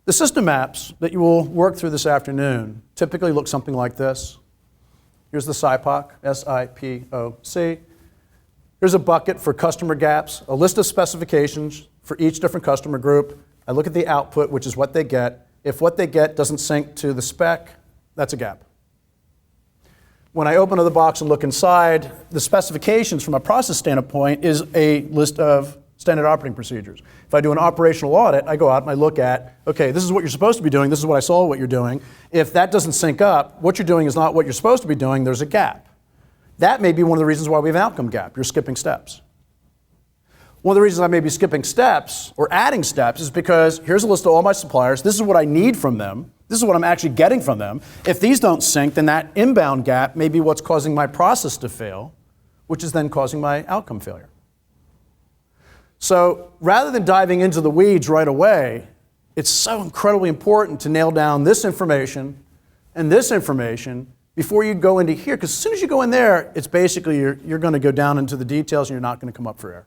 The system maps that you will work through this afternoon typically look something like this. Here's the SIPOC, S-I-P-O-C. Here's a bucket for customer gaps, a list of specifications for each different customer group. I look at the output, which is what they get. If what they get doesn't sync to the spec, that's a gap. When I open the box and look inside, the specifications from a process standpoint is a list of standard operating procedures. If I do an operational audit, I go out and I look at, okay, this is what you're supposed to be doing, this is what I saw what you're doing. If that doesn't sync up, what you're doing is not what you're supposed to be doing, there's a gap. That may be one of the reasons why we have an outcome gap. You're skipping steps. One of the reasons I may be skipping steps or adding steps is because here's a list of all my suppliers, this is what I need from them, this is what I'm actually getting from them. If these don't sync, then that inbound gap may be what's causing my process to fail, which is then causing my outcome failure. So rather than diving into the weeds right away, it's so incredibly important to nail down this information and this information before you go into here, because as soon as you go in there, it's basically you're going to go down into the details and you're not going to come up for air.